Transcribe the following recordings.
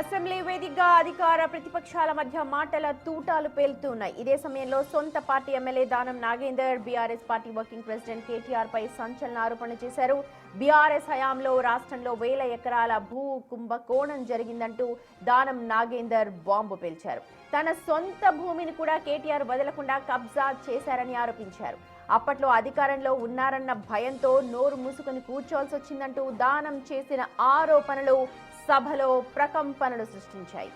Assembly వేదికగా అధికార ప్రతిపక్షాల మధ్య మాటల తూటాలు పేలుతున్నాయి. ఇదే సమయంలో సొంత party MLA Danam Nagender BRS party working president KTR పై సంచలన ఆరోపణలు చేశారు. బీఆర్ఎస్ హయాంలో రాష్ట్రంలో వేల ఎకరాల భూ కుంభకోణం జరిగిందంటూ దానం నాగేందర్ బాంబు పేల్చారు. తన సొంత భూమిని కూడా కేటీఆర్ వదలకుండా కబ్జా చేశారని ఆరోపించారు. అప్పట్లో అధికారంలో ఉన్నారన్న భయంతో నోరు మూసుకొని కూర్చోవాల్సి వచ్చిందంటూ దానం చేసిన ఆరోపణలు సభలో ప్రకంపనలు సృష్టించాయి.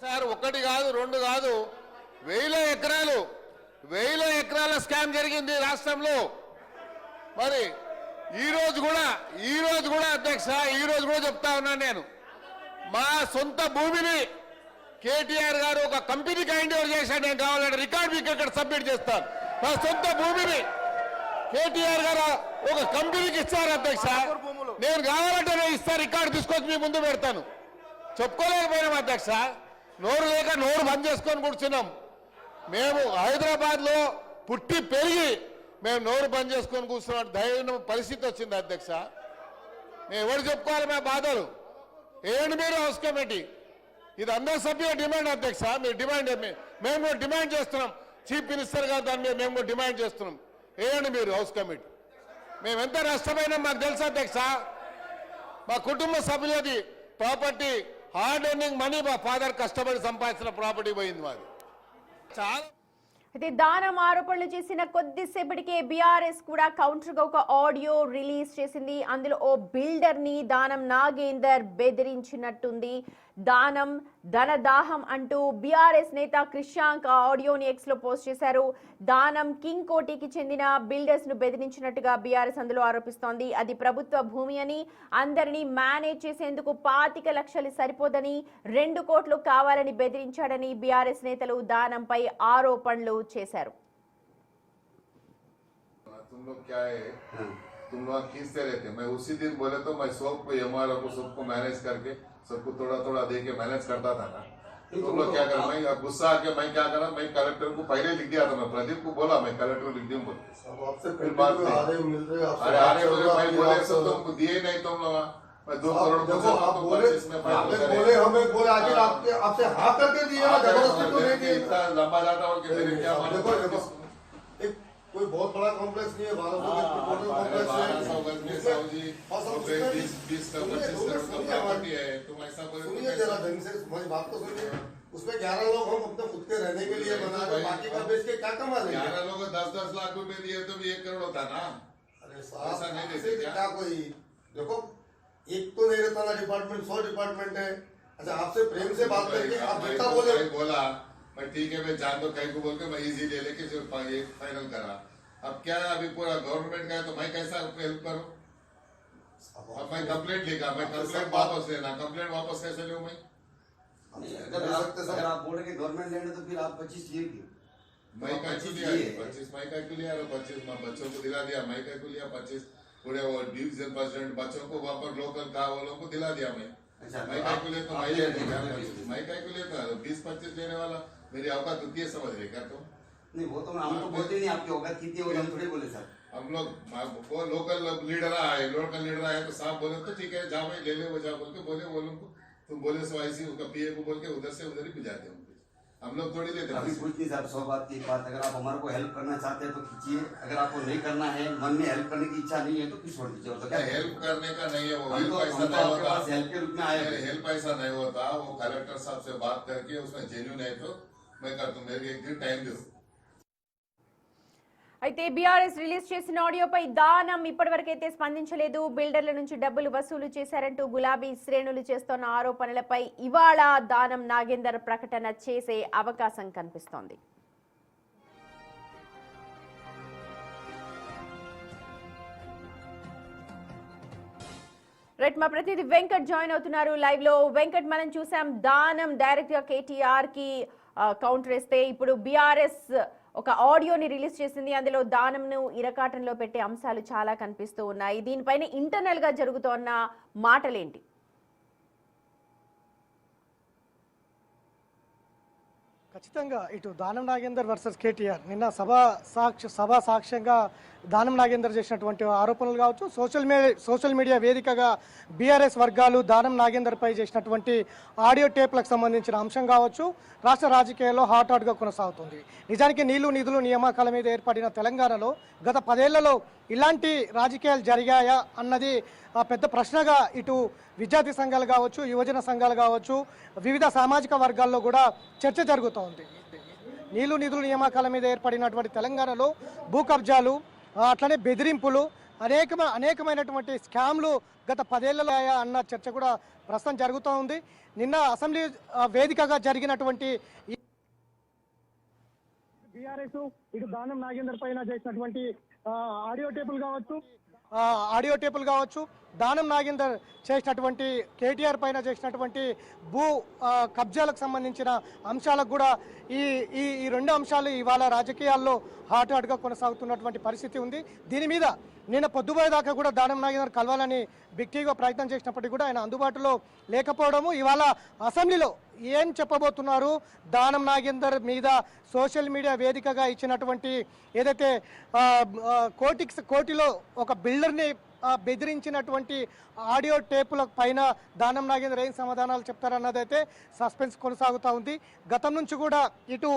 సార్ ఒకటి కాదు రెండు కాదు వేల ఎకరాల స్కామ్ జరిగింది రాష్ట్రంలో. మరి ఈ రోజు కూడా అధ్యక్ష ఈ రోజు కూడా చెప్తా ఉన్నాను, నేను మా సొంత భూమిని కేటీఆర్ గారు ఒక కంపెనీకి హ్యాండ్ ఓవర్ చేశాడు. నేను కావాలంటే రికార్డ్ మీకు ఇక్కడ సబ్మిట్ చేస్తాను. మా సొంత భూమిని కేటీఆర్ గారు ఒక కంపెనీకి ఇస్తారు అధ్యక్ష. నేను కావాలంటే నేను ఇస్తాను, రికార్డు తీసుకొచ్చి మీ ముందు పెడతాను. చెప్పుకోలేకపోయినాం అధ్యక్ష, నోరు లేక నోరు బంద్ చేసుకొని కూర్చున్నాం. మేము హైదరాబాద్లో పుట్టి పెరిగి మేము నోరు బంద్ చేసుకొని కూర్చున్నాం ధైర్యం పరిస్థితి వచ్చింది అధ్యక్ష. మేము ఎవరు చెప్పుకోవాలి మా బాధలు? ఏంటి మీరు హౌస్ కమిటీ? ఇది అందరి సభ్యుల డిమాండ్ అధ్యక్ష. మీరు డిమాండ్ మేము డిమాండ్ చేస్తున్నాం. చీఫ్ మినిస్టర్ గారు దాని మీద మేము డిమాండ్ చేస్తున్నాం. ఏంటి మీరు హౌస్ కమిటీ? మేము ఎంత నష్టమైనా మాకు తెలుసు అధ్యక్ష. మా కుటుంబ సభ్యులది ప్రాపర్టీ హార్డ్ ఎర్నింగ్ మనీ మా ఫాదర్ కష్టపడి సంపాదించిన ప్రాపర్టీ పోయింది మాది. చాలా అయితే దానం ఆరోపణలు చేసిన కొద్దిసేపటికే బీఆర్ఎస్ కూడా కౌంటర్ గా ఒక ఆడియో రిలీజ్ చేసింది. అందులో ఓ బిల్డర్ ని దానం నాగేందర్ బెదిరించినట్టుంది. దానం ధనదాహం అంటూ బీఆర్ఎస్ నేత క్రిషాంక్ ఆ ఆడియోని ఎక్స్ లో పోస్ట్ చేశారు. దానం కింగ్ కోటికి చెందిన బిల్డర్స్ ను బెదిరించినట్టుగా బీఆర్ఎస్ అందులో ఆరోపిస్తోంది. అది ప్రభుత్వ భూమి అని, అందరినీ మేనేజ్ చేసేందుకు 25 లక్షలు సరిపోదని, 2 కోట్లు కావాలని బెదిరించాడని బీఆర్ఎస్ నేతలు దానంపై ఆరోపణలు చేశారు. तुम लोग खींचते रहते, मैं उसी दिन बोले तो मैं सबको एमआरओ को सबको मैनेज करके सबको थोड़ा थोड़ा दे के मैनेज करता था ना. तुम लोग क्या करा, मैं गुस्सा आके मैं क्या करा, मैं कलेक्टर को पहले लिख दिया था. मैं प्रदीप को बोला मैं कलेक्टर को लिख दूं बोल. फिर बात अरे मैं बोले सब तुमको दिए नहीं तुम लोग. मैं 2 करोड़ बोले हमें बोले आखिर आपसे हाँ करके दिए ना, जबरदस्ती तो नहीं दिए. इतना लंबा जाता और मेरे क्या कोई बहुत बड़ा कॉम्प्लेक्स नहीं है, 1200 कॉम्प्लेक्स है. 20 करोड़ का प्रॉपर्टी है. तुम ऐसा बोले सुनिए जरा ढंग से मेरी बात तो सुनिए. उसमें 11 लोग हम अपने खुद के रहने के लिए बना रहे, बाकी का बेच के क्या कमा लेंगे? 11 लोग 10-10 लाख रुपए दिए तो भी 1 करोड़ होता ना. अरे ऐसा नहीं देते क्या? कोई देखो एक तो नहीं रहता ना डिपार्टमेंट, 100 डिपार्टमेंट है. अच्छा आपसे प्रेम से बात करके आप बेटा बोला मैं ठीक है मैं जान दो कहीं को बोल के मैं इजी ले लेके जो फाइनल करा. अब क्या अभी पूरा गवर्नमेंट का है तो मैं कैसा हेल्प करूं? अब मैं कंप्लेंट लिखा, मैं कंप्लेंट वापस लेना, कंप्लेंट वापस कैसे लूं मैं? अगर आप बोल रहे कि गवर्नमेंट लेने तो फिर आप 25 लिए क्यों? मैं का क्यों लिया 25 मैं का क्यों लिया 25 बच्चों को दिला दिया. मैं का क्यों लिया 25 पूरे वो डिवीजन प्रेसिडेंट बच्चों को वहाँ पर लोकल का वो लोगों को दिला दिया मैं. मैं का क्यों लेता मैं का क्यों लेता 20-25 लेने वाला मेरी औकात होती है समझ रहे क्या तुम? नहीं वो तो हम तो बोलते नहीं आपकी औकात कितनी है हम थोड़ी बोले सर. हम लोग वो लोकल लीडर आए तो साहब बोले तो ठीक है जा भाई ले ले वो जा बोल के बोले वो लोग को तुम बोले सो ऐसी उसका पीए को बोल के उधर से उधर ही भिजाते हैं. हम लोग थोड़ी लेते अभी कुछ नहीं सर. 100 बात की बात, अगर आप हमारे को हेल्प करना चाहते हैं तो कीजिए, अगर आपको नहीं करना है, मन में हेल्प करने की इच्छा नहीं है तो फिर छोड़ दीजिए. तो क्या हेल्प करने का नहीं है वो हेल्प के रूप में आए. हेल्प ऐसा नहीं होता. वो कलेक्टर साहब से बात करके उसमें जेन्युइन है तो मैं कर दूं. मेरे एक दिन टाइम दो. అయితే బీఆర్ఎస్ రిలీజ్ చేసిన ఆడియోపై దానం ఇప్పటివరకైతే స్పందించలేదు. బిల్డర్ల నుంచి డబ్బులు వసూలు చేశారంటూ గులాబీ శ్రేణులు చేస్తున్న ఆరోపణలపై ఇవాళ దానం నాగేందర్ ప్రకటన చేసే అవకాశం కనిపిస్తోంది. రైట్, మా ప్రతినిధి వెంకట్ జాయిన్ అవుతున్నారు లైవ్ లో. వెంకట్, మనం చూసాం దానం డైరెక్ట్ గా కేటీఆర్ కి కౌంటర్ ఇస్తే ఇప్పుడు బీఆర్ఎస్ ఒక ఆడియోని రిలీజ్ చేసింది. అందులో దానంను ఇరకాటంలో పెట్టే అంశాలు చాలా కనిపిస్తూ ఉన్నాయి. దీనిపైన ఇంటర్నల్ గా జరుగుతున్న మాటలేంటి? ఖచ్చితంగా ఇటు దానం నాగేందర్ వర్సెస్ కేటీఆర్ నిన్న సభా సాక్ష్యంగా దానం నాగేందర్ చేసినటువంటి ఆరోపణలు కావచ్చు, సోషల్ మీడియా వేదికగా బీఆర్ఎస్ వర్గాలు దానం నాగేందర్పై చేసినటువంటి ఆడియో టేప్లకు సంబంధించిన అంశం కావచ్చు, రాష్ట్ర రాజకీయాల్లో హాట్గా కొనసాగుతుంది. నిజానికి నీళ్లు నిధులు నియామకాల మీద ఏర్పడిన తెలంగాణలో గత 10 ఏళ్లలో ఇలాంటి రాజకీయాలు జరిగాయా అన్నది పెద్ద ప్రశ్నగా ఇటు విద్యార్థి సంఘాలు కావచ్చు, యువజన సంఘాలు కావచ్చు, వివిధ సామాజిక వర్గాల్లో కూడా చర్చ జరుగుతోంది. నీళ్లు నిధులు నియామకాల మీద ఏర్పడినటువంటి తెలంగాణలో భూ కబ్జాలు, అట్లనే బెదిరింపులు, అనేకమైనటువంటి స్కామ్లు గత 10 ఏళ్లలో అన్న చర్చ కూడా ప్రస్తుతం జరుగుతూ ఉంది. నిన్న అసెంబ్లీ వేదికగా జరిగినటువంటి బీఆర్ఎస్ ఇటు దానం నాగేందర్ పైన చేసినటువంటి ఆడియో టేపులు కావచ్చు, దానం నాగేందర్ చేసినటువంటి కేటీఆర్ పైన చేసినటువంటి భూ కబ్జాలకు సంబంధించిన అంశాలకు కూడా ఈ రెండు అంశాలు ఇవాళ రాజకీయాల్లో హాట్గా కొనసాగుతున్నటువంటి పరిస్థితి ఉంది. దీని మీద నిన్న పొద్దుపోయేదాకా కూడా దానం నాగేందర్ కలవాలని బిక్టీగా ప్రయత్నం చేసినప్పటికీ కూడా ఆయన అందుబాటులో లేకపోవడము, ఇవాళ అసెంబ్లీలో ఏం చెప్పబోతున్నారు, దానం నాగేందర్ మీద సోషల్ మీడియా వేదికగా ఇచ్చినటువంటి ఏదైతే కోటిలో ఒక బిల్డర్ని బెదిరించినటువంటి ఆడియో టేపుల పైన దానం నాగేందర్ ఏం సమాధానాలు చెప్తారన్నదైతే సస్పెన్స్ కొనసాగుతూ ఉంది. గతం నుంచి కూడా ఇటు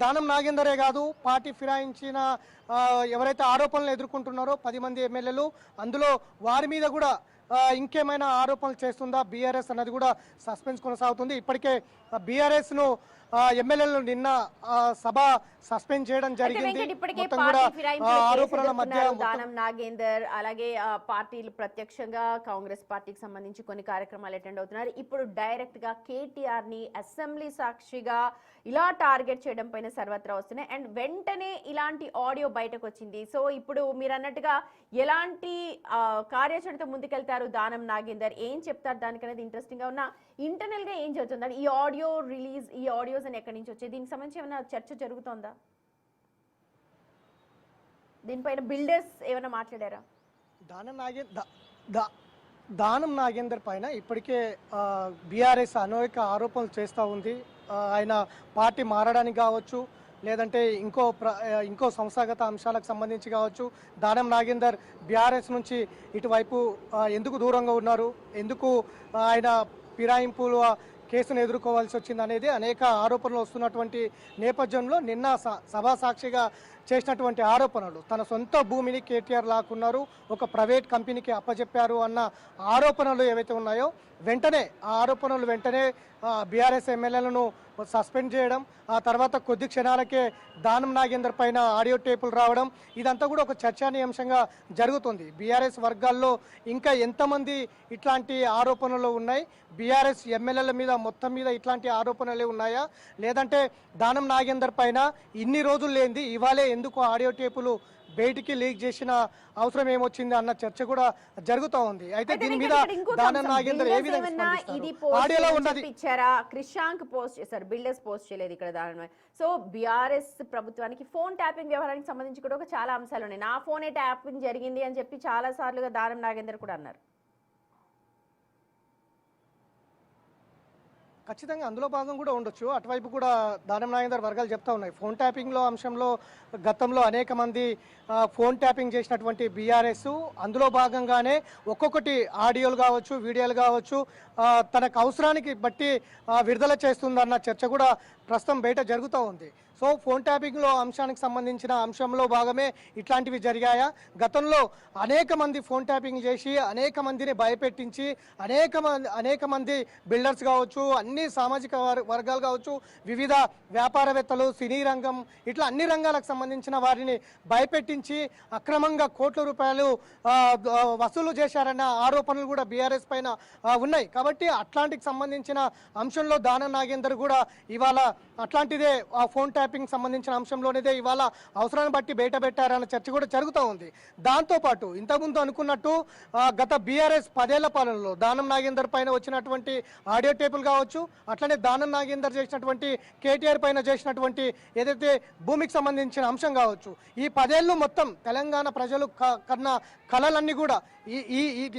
దానం నాగేందరే కాదు, పార్టీ ఫిరాయించిన ఎవరైతే ఆరోపణలు ఎదుర్కొంటున్నారో 10 మంది ఎమ్మెల్యేలు, అందులో వారి మీద కూడా ఇంకేమైనా ఆరోపణలు చేస్తుందా బీఆర్ఎస్ అన్నది కూడా సస్పెన్స్ కొనసాగుతుంది. ఇప్పటికే బీఆర్ఎస్ ఎమ్మెల్యేలు నిన్న సభ సస్పెండ్ చేయడం జరిగింది. ఆరోపణల మధ్య దానం నాగేందర్ అలాగే పార్టీలు ప్రత్యక్షంగా కాంగ్రెస్ పార్టీకి సంబంధించి కొన్ని కార్యక్రమాలు అటెండ్ అవుతున్నారు. ఇప్పుడు డైరెక్ట్ గా కేటీఆర్ ని అసెంబ్లీ సాక్షిగా ఇలా టార్గెట్ చేయడం పైన సర్వత్రా వస్తున్నాయి. అండ్ వెంటనే ఇలాంటి ఆడియో బయటకు వచ్చింది. సో ఇప్పుడు మీరు అన్నట్టుగా ఎలాంటి కార్యాచరణతో ముందుకెళ్తారు దానం నాగేందర్, ఏం చెప్తారు దానికనేది ఇంట్రెస్టింగ్ గా ఉన్నా ఇంటర్నల్ గా ఏం జరుగుతుంది, ఈ ఆడియో రిలీజ్, ఈ ఆడియోస్ అని ఎక్కడి నుంచి వచ్చాయి, దీనికి సంబంధించి ఏమైనా చర్చ జరుగుతోందా, దీనిపైన బిల్డర్స్ ఏమైనా మాట్లాడారా? దానం నాగేందర్ పైన ఇప్పటికే బీఆర్ఎస్ అనేక ఆరోపణలు చేస్తూ ఉంది. ఆయన పార్టీ మారడానికి కావచ్చు, లేదంటే ఇంకో సంస్థాగత అంశాలకు సంబంధించి కావచ్చు, దానం నాగేందర్ బీఆర్ఎస్ నుంచి ఇటువైపు ఎందుకు దూరంగా ఉన్నారు, ఎందుకు ఆయన ఫిరాయింపుల కేసును ఎదుర్కోవాల్సి వచ్చింది అనేది అనేక ఆరోపణలు వస్తున్నటువంటి నేపథ్యంలో నిన్న సభా సాక్షిగా చేసినటువంటి ఆరోపణలు, తన సొంత భూమిని కేటీఆర్ లాక్కున్నారు, ఒక ప్రైవేట్ కంపెనీకి అప్పచెప్పారు అన్న ఆరోపణలు ఏవైతే ఉన్నాయో ఆ ఆరోపణలు వెంటనే బీఆర్ఎస్ ఎమ్మెల్యేలను సస్పెండ్ చేయడం, ఆ తర్వాత కొద్ది క్షణాలకే దానం నాగేందర్ పైన ఆడియో టేపులు రావడం, ఇదంతా కూడా ఒక చర్చానీయాంశంగా జరుగుతుంది. బీఆర్ఎస్ వర్గాల్లో ఇంకా ఎంతమంది ఇట్లాంటి ఆరోపణలు ఉన్నాయి, బీఆర్ఎస్ ఎమ్మెల్యేల మీద మొత్తం మీద ఇట్లాంటి ఆరోపణలే ఉన్నాయా, లేదంటే దానం నాగేందర్ పైన ఇన్ని రోజులు లేనిది ఇవాళే ఎందుకు ఆడియో టేపులు బయటికి లీక్ చేసిన అవసరం ఏమొచ్చింది అన్న చర్చ కూడా జరుగుతూ ఉంది. అయితే దీని మీద దానం నాగేందర్ ఏ విధంగా ఆడియోలో ఉన్నది ఇచ్చారా, క్రిషాంక్ పోస్ట్ చేశారు, బిల్డర్స్ పోస్ట్ చేయలేదు ఇక్కడ దాని. సో బీఆర్ఎస్ ప్రభుత్వానికి ఫోన్ ట్యాపింగ్ వ్యవహారానికి సంబంధించి కూడా చాలా అంశాలు ఉన్నాయి. నా ఫోనే ట్యాపింగ్ జరిగింది అని చెప్పి చాలా సార్లుగా దానం నాగేందర్ కూడా అన్నారు. ఖచ్చితంగా అందులో భాగం కూడా ఉండొచ్చు. అటువైపు కూడా దానం నాగేందర్ వర్గాలు చెప్తా ఉన్నాయి. ఫోన్ ట్యాపింగ్లో అంశంలో గతంలో అనేక మంది ఫోన్ ట్యాపింగ్ చేసినటువంటి బీఆర్ఎస్ అందులో భాగంగానే ఒక్కొక్కటి ఆడియోలు కావచ్చు, వీడియోలు కావచ్చు, తనకు అవసరానికి బట్టి విడుదల చేస్తుందన్న చర్చ కూడా ప్రస్తుతం బయట జరుగుతూ ఉంది. సో ఫోన్ ట్యాపింగ్లో అంశానికి సంబంధించిన అంశంలో భాగమే ఇట్లాంటివి గతంలో అనేక మంది ఫోన్ ట్యాపింగ్ చేసి అనేక మందిని భయపెట్టించి అనేక మంది బిల్డర్స్ కావచ్చు, అన్ని సామాజిక వర్గాలు కావచ్చు, వివిధ వ్యాపారవేత్తలు, సినీ రంగం, ఇట్లా అన్ని రంగాలకు సంబంధించిన వారిని భయపెట్టించి అక్రమంగా కోట్ల రూపాయలు వసూలు చేశారన్న ఆరోపణలు కూడా బీఆర్ఎస్ పైన ఉన్నాయి. కాబట్టి అట్లాంటికి సంబంధించిన అంశంలో దానం నాగేందర్ కూడా ఇవాళ అట్లాంటిదే ఫోన్ ట్యాపింగ్ సంబంధించిన అంశంలోనేదే ఇవాళ అవసరాన్ని బట్టి బయట పెట్టారన్న చర్చ కూడా జరుగుతూ ఉంది. దాంతోపాటు ఇంతకుముందు అనుకున్నట్టు గత బీఆర్ఎస్ 10 ఏళ్ల పాలనలో దానం నాగేందర్ పైన వచ్చినటువంటి ఆడియో టేపులు కావచ్చు, అట్లనే దానం నాగేందర్ చేసినటువంటి కేటీఆర్ పైన చేసినటువంటి ఏదైతే భూమికి సంబంధించిన అంశం కావచ్చు, ఈ 10 ఏళ్ళు మొత్తం తెలంగాణ ప్రజలు కన్నా కళలన్నీ కూడా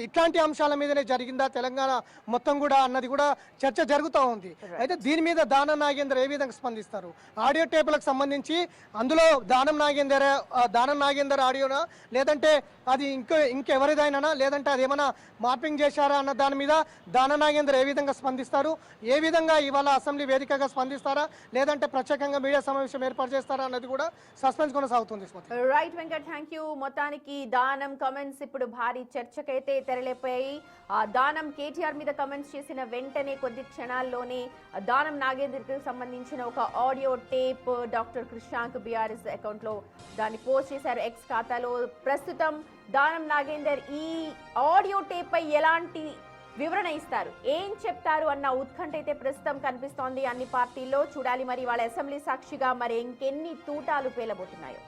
ఇట్లాంటి అంశాల మీదనే జరిగిందా తెలంగాణ మొత్తం కూడా అన్నది కూడా చర్చ జరుగుతూ ఉంది. అయితే దీని మీద దానం నాగేందర్ ఏ విధంగా స్పందిస్తారు, ఆడియో టేపులకు సంబంధించి అందులో దానం నాగేందర్ ఆడియోనా లేదంటే అది ఇంకెవరిదైనా లేదంటే అది ఏమైనా మార్పింగ్ చేశారా అన్న దాని మీద దానం నాగేందర్ ఏ విధంగా స్పందిస్తారు, ఏ విధంగా ఇవాళ అసెంబ్లీ వేదికగా స్పందిస్తారా లేదంటే ప్రత్యేకంగా మీడియా సమావేశం ఏర్పాటు చేస్తారా అన్నది కూడా సస్పెన్స్ కొనసాగుతుంది. Right Venkat, thank you. మొత్తానికి దానం కమెంట్స్ ఇప్పుడు భారీ చర్చకైతే తెరలేపాయి. దానం కేటీఆర్ మీద కమెంట్స్ చేసిన వెంటనే కొద్ది క్షణాల్లోనే దానం నాగేందర్కి సంబంధించిన ఒక audio tape doctor Krishank BRS account లో దాన్ని పోస్ట్ చేశారు ఎక్స్ ఖాతాలో. ప్రస్తుతం దానం నాగేందర్ ఈ ఆడియో టేప్ పై ఎలాంటి వివరణ ఇస్తారు, ఏం చెప్తారు అన్న ఉత్కంఠ అయితే ప్రస్తుతం కనిపిస్తోంది అన్ని పార్టీల్లో. చూడాలి మరి వాళ్ళ అసెంబ్లీ సాక్షిగా మరి ఇంకెన్ని తూటాలు పేలబోతున్నాయో.